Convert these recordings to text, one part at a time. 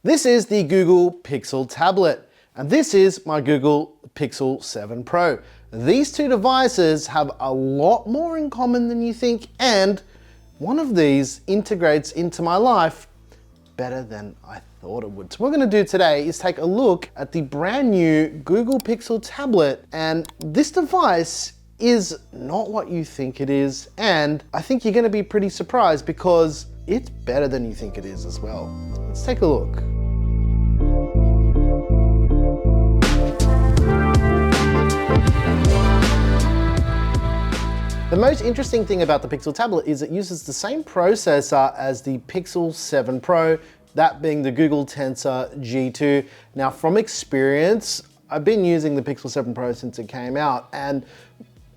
This is the Google Pixel tablet, and this is my Google Pixel 7 Pro. These two devices have a lot more in common than you think, and one of these integrates into my life better than I thought it would. So what we're gonna do today is take a look at the brand new Google Pixel tablet, and this device is not what you think it is, and I think you're gonna be pretty surprised because it's better than you think it is as well. Let's take a look. The most interesting thing about the Pixel tablet is it uses the same processor as the Pixel 7 Pro, that being the Google Tensor G2. Now from experience, I've been using the Pixel 7 Pro since it came out, and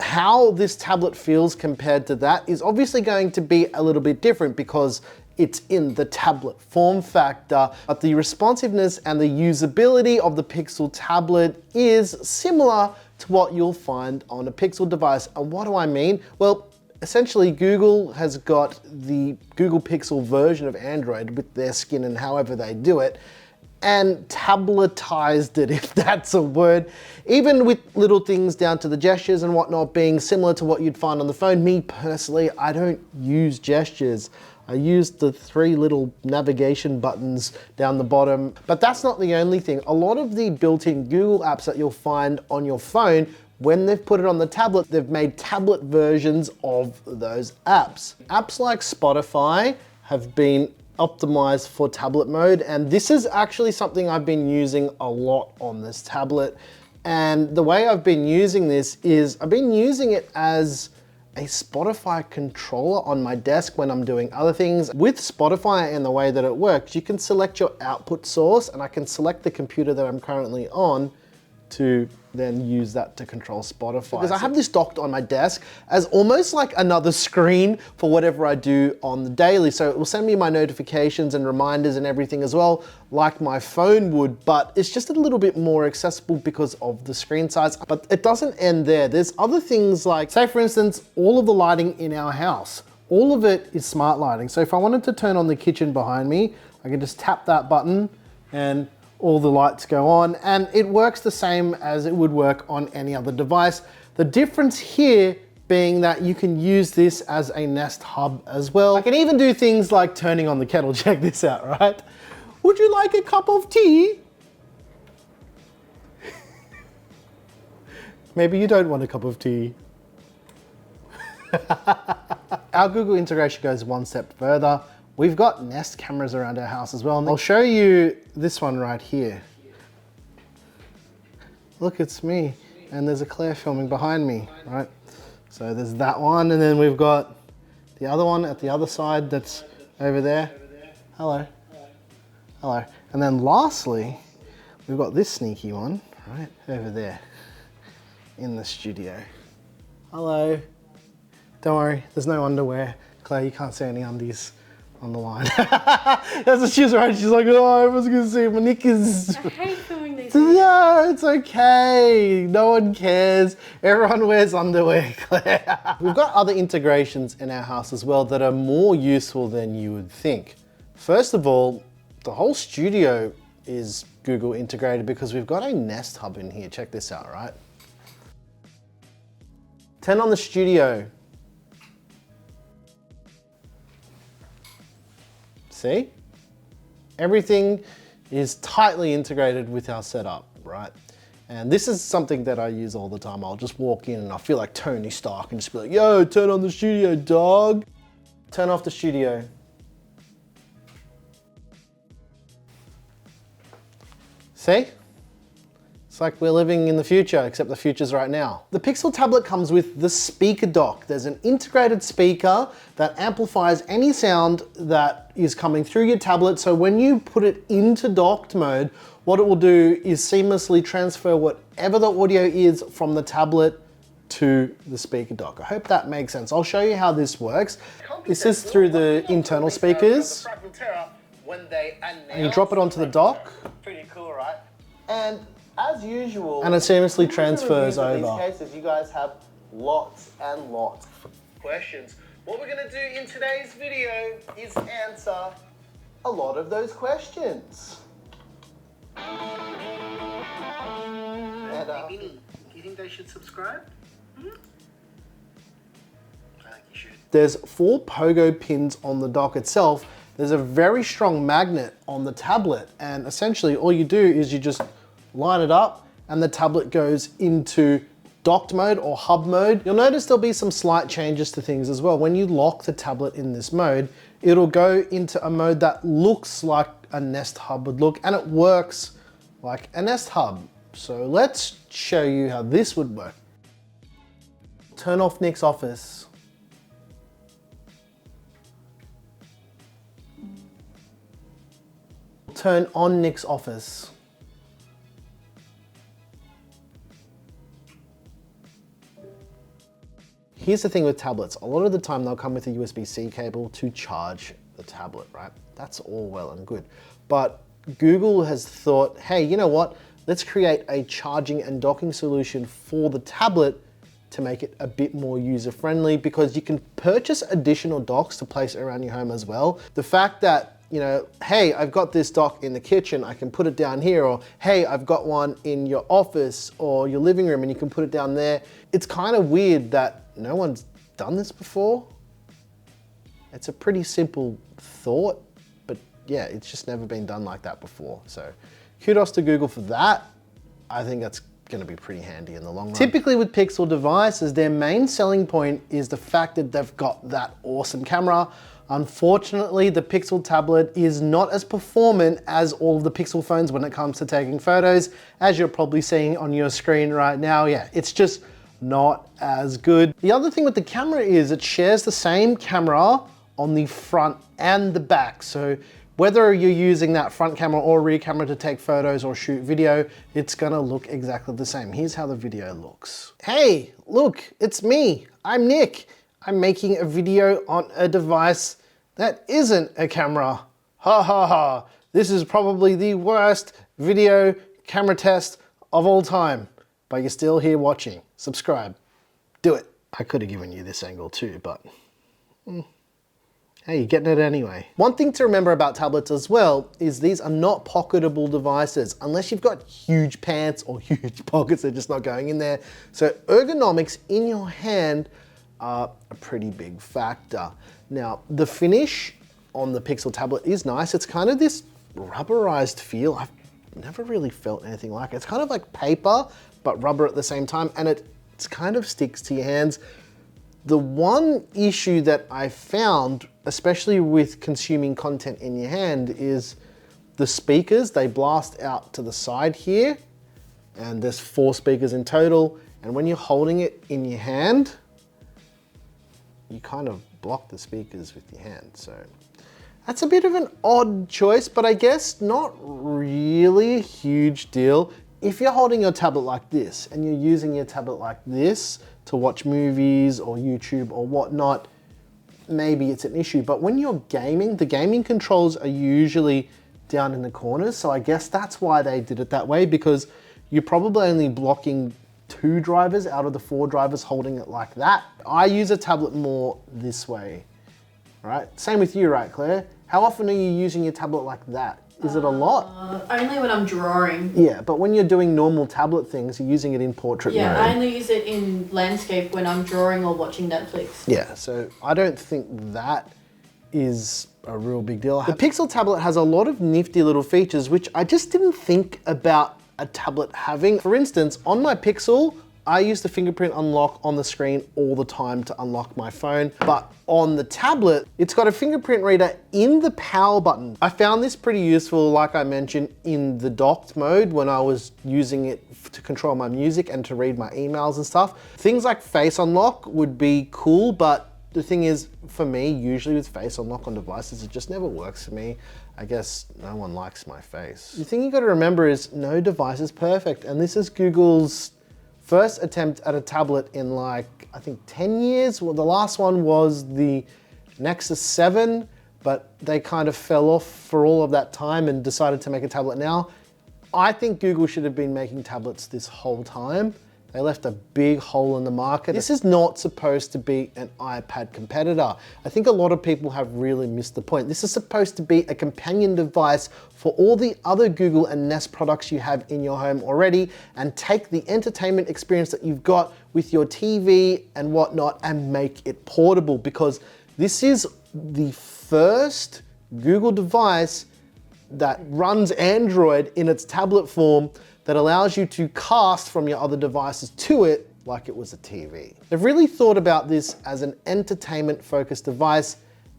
how this tablet feels compared to that is obviously going to be a little bit different because it's in the tablet form factor, but the responsiveness and the usability of the Pixel tablet is similar to what you'll find on a Pixel device. And what do I mean? Well, essentially Google has got the Google Pixel version of Android with their skin and however they do it, and tabletized it, if that's a word. Even with little things down to the gestures and whatnot being similar to what you'd find on the phone. Me personally, I don't use gestures. I use the three little navigation buttons down the bottom, but that's not the only thing. A lot of the built-in Google apps that you'll find on your phone, when they've put it on the tablet, they've made tablet versions of those apps. Apps like Spotify have been optimized for tablet mode, and this is actually something I've been using a lot on this tablet. And the way I've been using this is I've been using it as a Spotify controller on my desk when I'm doing other things. With Spotify and the way that it works, you can select your output source, and I can select the computer that I'm currently on to then use that to control Spotify. Because I have this docked on my desk as almost like another screen for whatever I do on the daily. So it will send me my notifications and reminders and everything as well, like my phone would, but it's just a little bit more accessible because of the screen size. But it doesn't end there. There's other things like, say for instance, all of the lighting in our house. All of it is smart lighting. So if I wanted to turn on the kitchen behind me, I can just tap that button and all the lights go on, and it works the same as it would work on any other device. The difference here being that you can use this as a Nest Hub as well. I can even do things like turning on the kettle. Check this out, right? Would you like a cup of tea? Maybe you don't want a cup of tea. Our Google integration goes one step further. We've got Nest cameras around our house as well. And I'll show you this one right here. Look, it's me. And there's a Claire filming behind me, right? So there's that one, and then we've got the other one at the other side that's over there. Hello. Hello. And then lastly, we've got this sneaky one right over there in the studio. Hello. Don't worry, there's no underwear. Claire, you can't see any undies on the line. That's what she was right. She's like, oh, I was gonna see my knickers. I hate filming these. No, it's okay. No one cares. Everyone wears underwear, Claire. We've got other integrations in our house as well that are more useful than you would think. First of all, the whole studio is Google integrated because we've got a Nest Hub in here. Check this out, right? Turn on the studio. See? Everything is tightly integrated with our setup, right? And this is something that I use all the time. I'll just walk in and I feel like Tony Stark and just be like, yo, turn on the studio, dog. Turn off the studio. See? It's like we're living in the future, except the future's right now. The Pixel tablet comes with the speaker dock. There's an integrated speaker that amplifies any sound that is coming through your tablet. So when you put it into docked mode, what it will do is seamlessly transfer whatever the audio is from the tablet to the speaker dock. I hope that makes sense. I'll show you how this works. This is through the internal speakers. And you drop it onto the dock. Pretty cool, right? And as usual, and it seamlessly transfers over. In these cases, you guys have lots and lots of questions. What we're gonna do in today's video is answer a lot of those questions. they should subscribe? I think you should. There's 4 pogo pins on the dock itself. There's a very strong magnet on the tablet, and essentially all you do is you just line it up and the tablet goes into docked mode or hub mode. You'll notice there'll be some slight changes to things as well. When you lock the tablet in this mode, it'll go into a mode that looks like a Nest Hub would look, and it works like a Nest Hub. So let's show you how this would work. Turn off Nick's office. Turn on Nick's office. Here's the thing with tablets. A lot of the time they'll come with a USB-C cable to charge the tablet, right? That's all well and good. But Google has thought, hey, you know what? Let's create a charging and docking solution for the tablet to make it a bit more user-friendly, because you can purchase additional docks to place around your home as well. The fact that, you know, hey, I've got this dock in the kitchen, I can put it down here, or hey, I've got one in your office or your living room and you can put it down there. It's kind of weird that no one's done this before. It's a pretty simple thought, but yeah, it's just never been done like that before. So kudos to Google for that. I think that's gonna be pretty handy in the long run. Typically with Pixel devices, their main selling point is the fact that they've got that awesome camera. Unfortunately, the Pixel tablet is not as performant as all of the Pixel phones when it comes to taking photos. As you're probably seeing on your screen right now, yeah, it's just not as good. The other thing with the camera is it shares the same camera on the front and the back. So whether you're using that front camera or rear camera to take photos or shoot video, it's gonna look exactly the same. Here's how the video looks. Hey, look, it's me. I'm Nick. I'm making a video on a device that isn't a camera. Ha ha ha. This is probably the worst video camera test of all time, but you're still here watching. Subscribe. Do it. I could have given you this angle too, but hey, you're getting it anyway. One thing to remember about tablets as well is these are not pocketable devices unless you've got huge pants or huge pockets. They're just not going in there. So ergonomics in your hand are a pretty big factor. Now, the finish on the Pixel tablet is nice. It's kind of this rubberized feel. I've never really felt anything like it. It's kind of like paper, but rubber at the same time, and it kind of sticks to your hands. The one issue that I found, especially with consuming content in your hand, is the speakers. They blast out to the side here, and there's 4 speakers in total. And when you're holding it in your hand, you kind of block the speakers with your hand. So that's a bit of an odd choice, but I guess not really a huge deal. If you're holding your tablet like this and you're using your tablet like this to watch movies or YouTube or whatnot, maybe it's an issue. But when you're gaming, the gaming controls are usually down in the corners. So I guess that's why they did it that way, because you're probably only blocking 2 drivers out of the 4 drivers holding it like that. I use a tablet more this way, right? Same with you, right, Claire? How often are you using your tablet like that? Is it a lot? Only when I'm drawing. Yeah, but when you're doing normal tablet things, you're using it in portrait mode. Yeah, I only use it in landscape when I'm drawing or watching Netflix. Yeah, so I don't think that is a real big deal. The Pixel tablet has a lot of nifty little features which I just didn't think about a tablet having. For instance, on my Pixel, I use the fingerprint unlock on the screen all the time to unlock my phone, but on the tablet, it's got a fingerprint reader in the power button. I found this pretty useful, like I mentioned, in the docked mode when I was using it to control my music and to read my emails and stuff. Things like face unlock would be cool, but the thing is, for me, usually with face unlock on devices, it just never works for me. I guess no one likes my face. The thing you gotta remember is no device is perfect, and this is Google's first attempt at a tablet in like, I think 10 years. Well, the last one was the Nexus 7, but they kind of fell off for all of that time and decided to make a tablet now. I think Google should have been making tablets this whole time, They left a big hole in the market. This is not supposed to be an iPad competitor. I think a lot of people have really missed the point. This is supposed to be a companion device for all the other Google and Nest products you have in your home already, and take the entertainment experience that you've got with your TV and whatnot and make it portable, because this is the first Google device that runs Android in its tablet form that allows you to cast from your other devices to it like it was a TV. They've really thought about this as an entertainment-focused device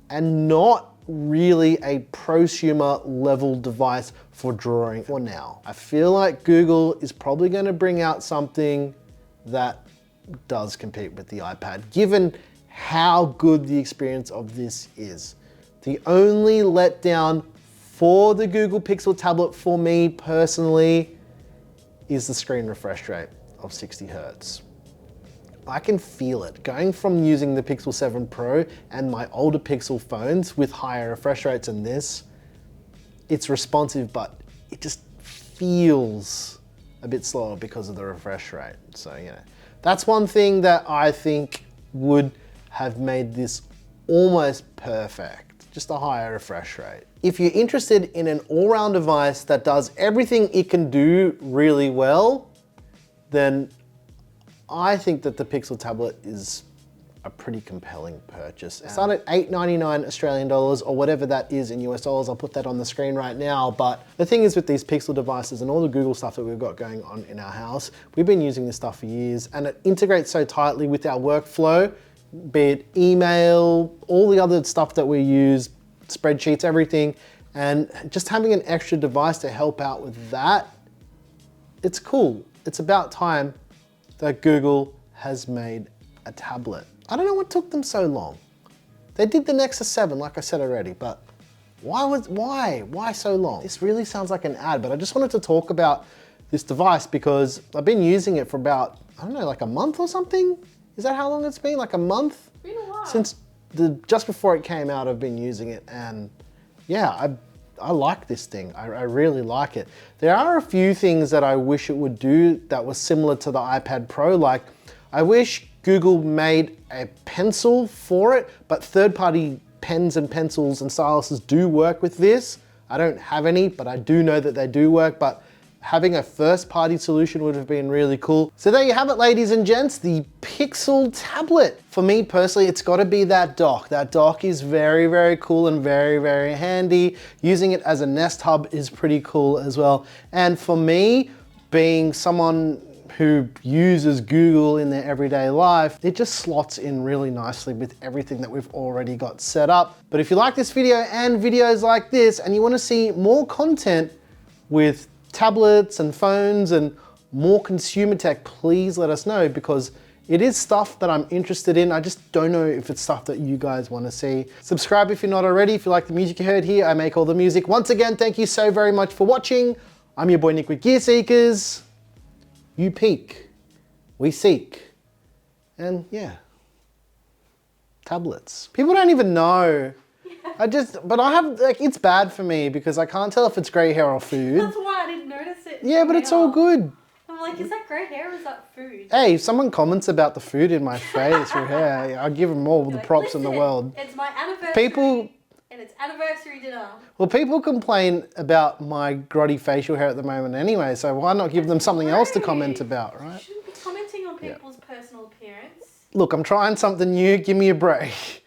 and not really a prosumer level device for drawing for now. I feel like Google is probably going to bring out something that does compete with the iPad, given how good the experience of this is. The only letdown for the Google Pixel tablet for me personally is the screen refresh rate of 60 Hertz. I can feel it. Going from using the Pixel 7 Pro and my older Pixel phones with higher refresh rates than this, it's responsive, but it just feels a bit slower because of the refresh rate. So, you know, that's one thing that I think would have made this almost perfect, just a higher refresh rate. If you're interested in an all-round device that does everything it can do really well, then I think that the Pixel tablet is a pretty compelling purchase. It's start at $8.99 Australian dollars, or whatever that is in US dollars. I'll put that on the screen right now. But the thing is with these Pixel devices and all the Google stuff that we've got going on in our house, we've been using this stuff for years, and it integrates so tightly with our workflow, be it email, all the other stuff that we use, spreadsheets, everything. And just having an extra device to help out with that, it's cool. It's about time that Google has made a tablet. I don't know what took them so long. They did the Nexus 7, like I said already, but why so long? This really sounds like an ad, but I just wanted to talk about this device because I've been using it for about, I don't know, like a month or something? Is that how long it's been? Like a month? It's been a while. Since just before it came out, I've been using it, and yeah, I like this thing. I really like it. There are a few things that I wish it would do that was similar to the iPad Pro. Like, I wish Google made a pencil for it, but third-party pens and pencils and styluses do work with this. I don't have any, but I do know that they do work, but having a first-party solution would have been really cool. So there you have it, ladies and gents, the Pixel tablet. For me personally, it's gotta be that dock. That dock is very, very cool and very, very handy. Using it as a Nest Hub is pretty cool as well. And for me, being someone who uses Google in their everyday life, it just slots in really nicely with everything that we've already got set up. But if you like this video and videos like this, and you wanna see more content with tablets and phones and more consumer tech, please let us know, because it is stuff that I'm interested in. I just don't know if it's stuff that you guys want to see. Subscribe if you're not already. If you like the music you heard here, I make all the music. Once again, thank you so very much for watching. I'm your boy Nick with Gear Seekers. You peek, we seek, and yeah, tablets. People don't even know. But I have, like, it's bad for me because I can't tell if it's grey hair or food. That's why I didn't notice it. Yeah, but it's all good. I'm like, is that grey hair or is that food? Hey, if someone comments about the food in my face or hair, I'll give them all the props in the world. It's my anniversary. And it's anniversary dinner. Well, people complain about my grotty facial hair at the moment anyway, so why not give them something else to comment about, right? You shouldn't be commenting on people's personal appearance. Look, I'm trying something new. Give me a break.